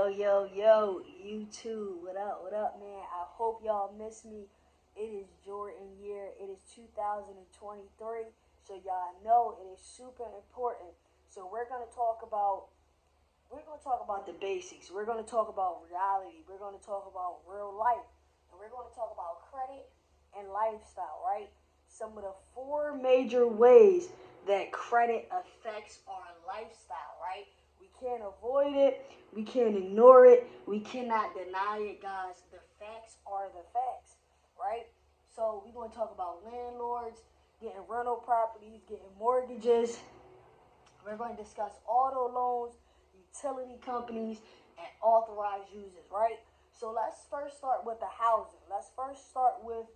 Yo, YouTube, what up, man? I hope y'all miss me. It is Jordan year. It is 2023. So y'all know it is super important. So we're gonna talk about the basics. We're gonna talk about reality. We're gonna talk about real life. And we're gonna talk about credit and lifestyle, right? Some of the four major ways that credit affects our lifestyle, right? We can't avoid it. We can't ignore it. We cannot deny it, guys. The facts are the facts, right? So we're going to talk about landlords, getting rental properties, getting mortgages. We're going to discuss auto loans, utility companies, and authorized users, right? So let's first start with the housing. Let's first start with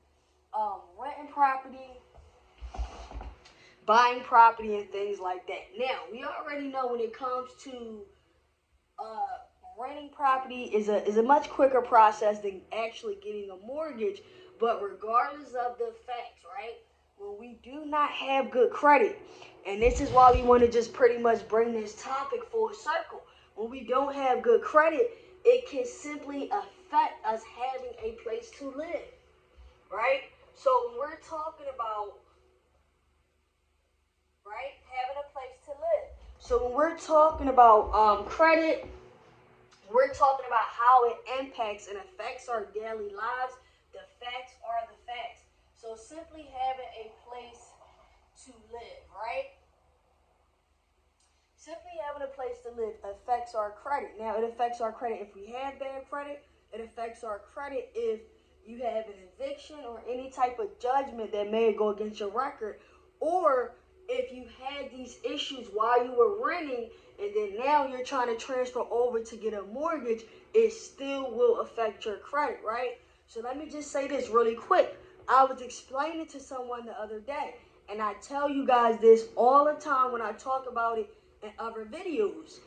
renting property, buying property, and things like that. Now, we already know when it comes to uh, renting property is a much quicker process than actually getting a mortgage. But regardless of the facts, right? When we do not have good credit, and this is why we want to just pretty much bring this topic full circle. When we don't have good credit, it can simply affect us having a place to live, right? So when we're talking about right? Having a place to live. So when we're talking about credit, we're talking about how it impacts and affects our daily lives. The facts are the facts. So simply having a place to live, right? Simply having a place to live affects our credit. Now, it affects our credit if we have bad credit. It affects our credit if you have an eviction or any type of judgment that may go against your record. Or if you had these issues while you were renting and then now you're trying to transfer over to get a mortgage, it still will affect your credit, right? So let me just say this really quick. I was explaining to someone the other day, and I tell you guys this all the time when I talk about it in other videos.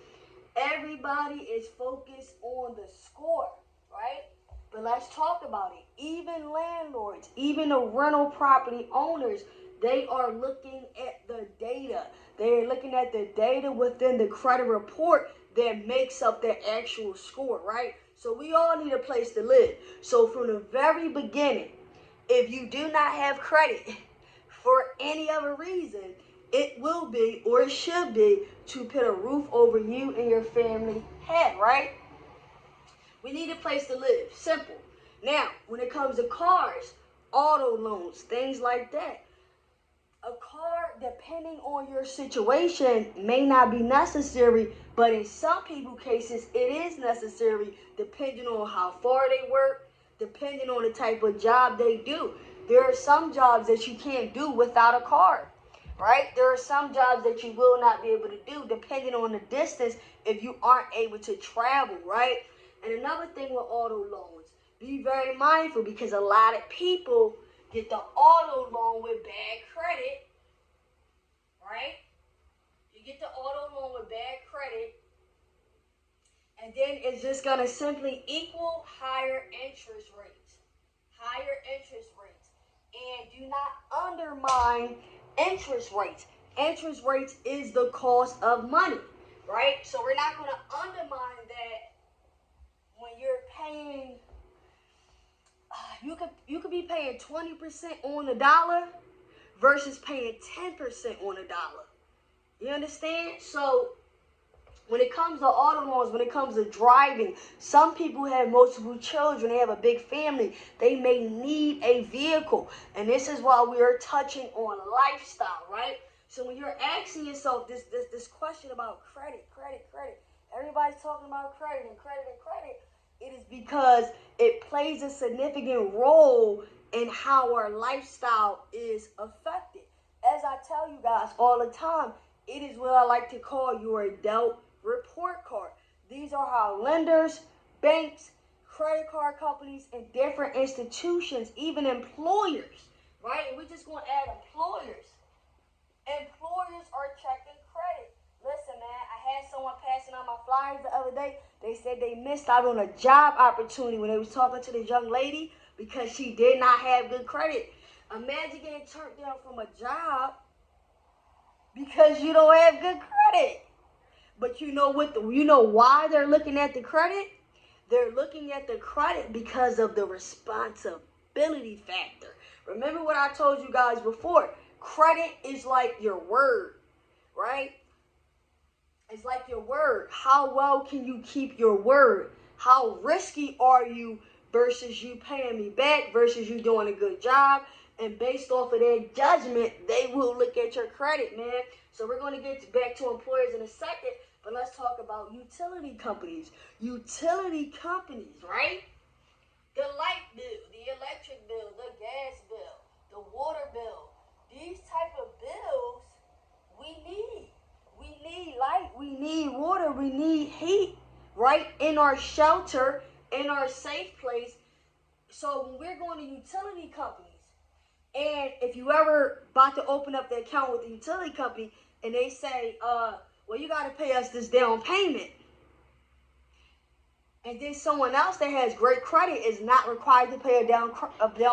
Everybody is focused on the score, right? But let's talk about it. Even landlords, even the rental property owners, they are looking at the data. They are looking at the data within the credit report that makes up their actual score, right? So we all need a place to live. So from the very beginning, if you do not have credit for any other reason, it will be or it should be to put a roof over you and your family head, right? We need a place to live. Simple. Now, when it comes to cars, auto loans, things like that, a car, depending on your situation, may not be necessary, but in some people cases, it is necessary depending on how far they work, depending on the type of job they do. There are some jobs that you can't do without a car, right? There are some jobs that you will not be able to do depending on the distance if you aren't able to travel, right? And another thing with auto loans, be very mindful because a lot of people get the auto loan with bad credit, right? You get the auto loan with bad credit, and then it's just going to simply equal higher interest rates. Higher interest rates. And do not undermine interest rates. Interest rates is the cost of money, right? So we're not going to undermine that when you're paying you could be paying 20% on the dollar versus paying 10% on the dollar. You understand? So when it comes to auto loans, when it comes to driving, some people have multiple children, they have a big family, they may need a vehicle. And this is why we are touching on lifestyle, right? So when you're asking yourself this question about credit, everybody's talking about credit and credit and credit. It is because it plays a significant role in how our lifestyle is affected. As I tell you guys all the time, it is what I like to call your adult report card. These are how lenders, banks, credit card companies, and different institutions, even employers, right? And we're just going to add employers. Employers are checking credit. Listen, man, I had someone passing out my flyers the other day. They said they missed out on a job opportunity when they was talking to this young lady because she did not have good credit. Imagine getting turned down from a job because you don't have good credit. But you know why they're looking at the credit? They're looking at the credit because of the responsibility factor. Remember what I told you guys before. Credit is like your word, right? It's like your word. How well can you keep your word? How risky are you versus you paying me back versus you doing a good job? And based off of their judgment, they will look at your credit, man. So we're going to get back to employers in a second, but let's talk about utility companies. Utility companies, right? The light bill, the electric bill, the gas bill, the water bill. These type of bills we need. We need light, we need water, we need heat, right? In our shelter, in our safe place. So when we're going to utility companies, and if you ever about to open up the account with the utility company, and they say, well, you got to pay us this down payment. And then someone else that has great credit is not required to pay a down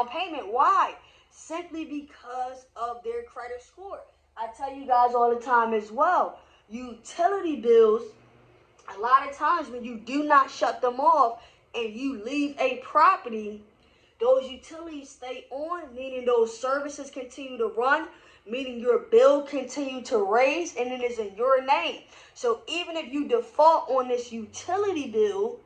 payment. Why? Simply because of their credit score. I tell you guys all the time as well, utility bills, a lot of times when you do not shut them off and you leave a property, those utilities stay on, meaning those services continue to run, meaning your bill continue to raise, and it is in your name. So even if you default on this utility bill,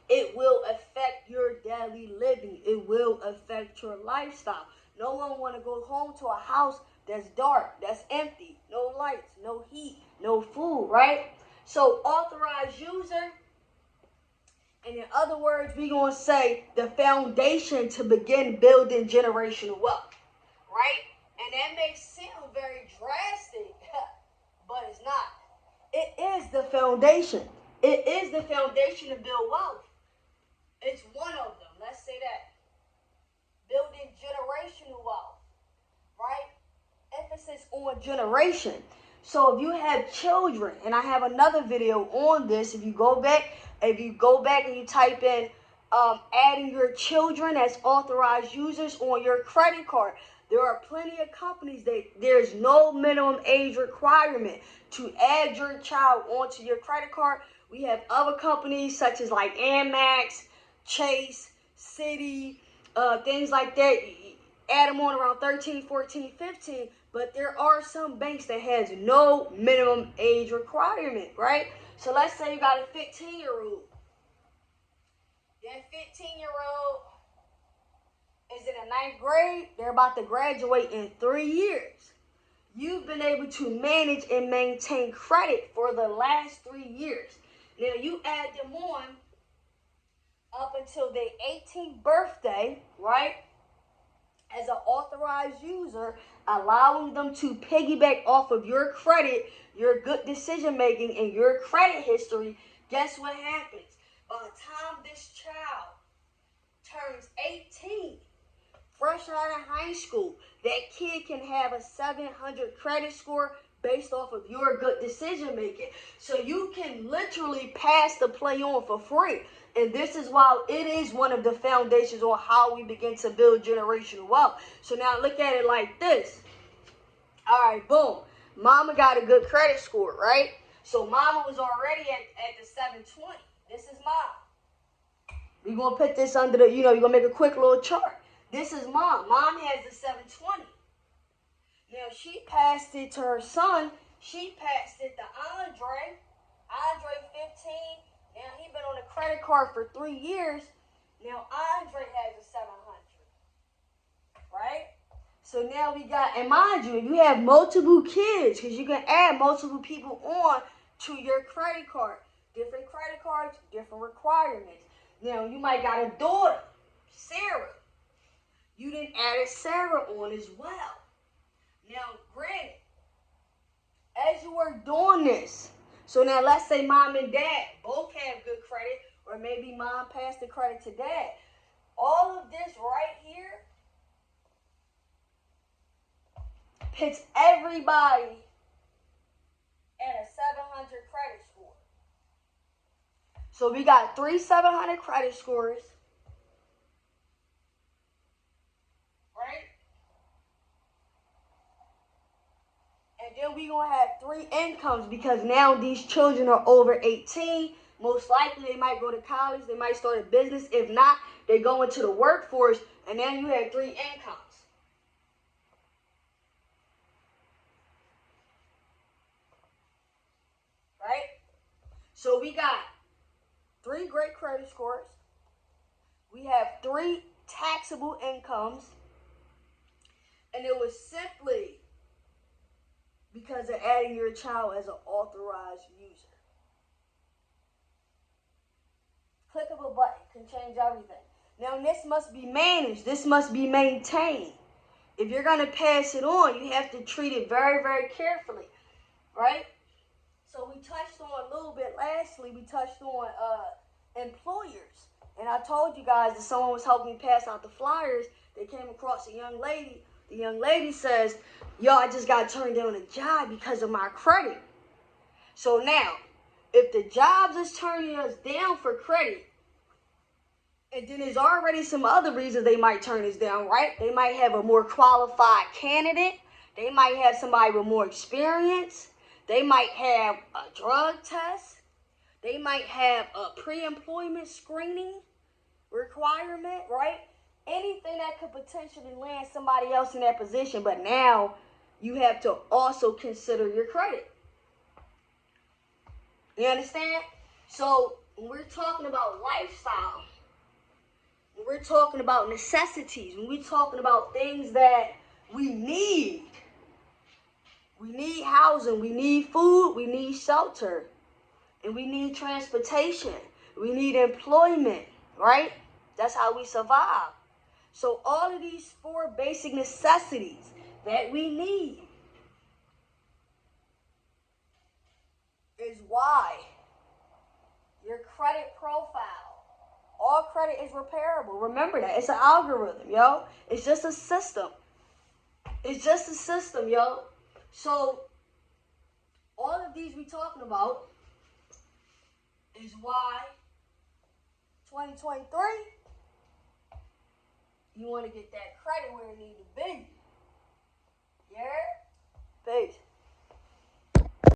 it will affect your daily living. It will affect your lifestyle. No one want to go home to a house that's dark, that's empty, no lights, no heat, no food, right? So authorized user, and in other words, we're going to say the foundation to begin building generational wealth, right? And that may sound very drastic, but it's not. It is the foundation. It is the foundation to build wealth. It's one of them. Let's say that. Building generational wealth, right? Emphasis on generation. So if you have children, and I have another video on this, if you go back and you type in adding your children as authorized users on your credit card, there are plenty of companies that there's no minimum age requirement to add your child onto your credit card. We have other companies such as like Amex, Chase, Citi, things like that. Add them on around 13, 14, 15. But there are some banks that has no minimum age requirement, right? So let's say you got a 15-year-old. That 15-year-old is in the 9th grade. They're about to graduate in 3 years. You've been able to manage and maintain credit for the last 3 years. Now you add them on up until their 18th birthday, right? As an authorized user, allowing them to piggyback off of your credit, your good decision making, and your credit history. Guess what happens? By the time this child turns 18, fresh out of high school, that kid can have a 700 credit score based off of your good decision making. So you can literally pass the play on for free. And this is why it is one of the foundations on how we begin to build generational wealth. So now look at it like this. All right, boom. Mama got a good credit score, right? So mama was already at the 720. This is mom. We're going to put this under the, you're going to make a quick little chart. This is mom. Mom has the 720. Now, she passed it to her son. She passed it to Andre. Andre, 15. Now, he been on a credit card for 3 years. Now, Andre has a 700. Right? So now we got, and mind you, if you have multiple kids, because you can add multiple people on to your credit card. Different credit cards, different requirements. Now, you might got a daughter, Sarah. You didn't add Sarah on as well. Now, granted, as you were doing this, so now let's say mom and dad both have good credit, or maybe mom passed the credit to dad. All of this right here puts everybody at a 700 credit score. So we got 3 700 credit scores. Right? And then we 3 incomes because now these children are over 18. Most likely they might go to college, they might start a business. If not, they go into the workforce, and then you have 3 incomes. Right? So we got 3 great credit scores. We have 3 taxable incomes. And it was simply because of adding your child as an authorized user. Click of a button can change everything. Now this must be managed. This must be maintained. If you're going to pass it on, you have to treat it very, very carefully. Right? So we touched on a little bit lastly, we touched on employers. And I told you guys that someone was helping me pass out the flyers. They came across a young lady. The young lady says, yo, I just got turned down a job because of my credit. So now, if the jobs is turning us down for credit, and then there's already some other reasons they might turn us down, right? They might have a more qualified candidate. They might have somebody with more experience. They might have a drug test. They might have a pre-employment screening requirement, right? Anything that could potentially land somebody else in that position, but now you have to also consider your credit. You understand? So when we're talking about lifestyle, when we're talking about necessities, when we're talking about things that we need housing, we need food, we need shelter, and we need transportation, we need employment, right? That's how we survive. So all of these 4 basic necessities that we need is why your credit profile, all credit is repairable. Remember that. It's an algorithm, yo. It's just a system. It's just a system, yo. So all of these we talking about is why 2023, you want to get that credit where it needs to be. Yeah? Peace.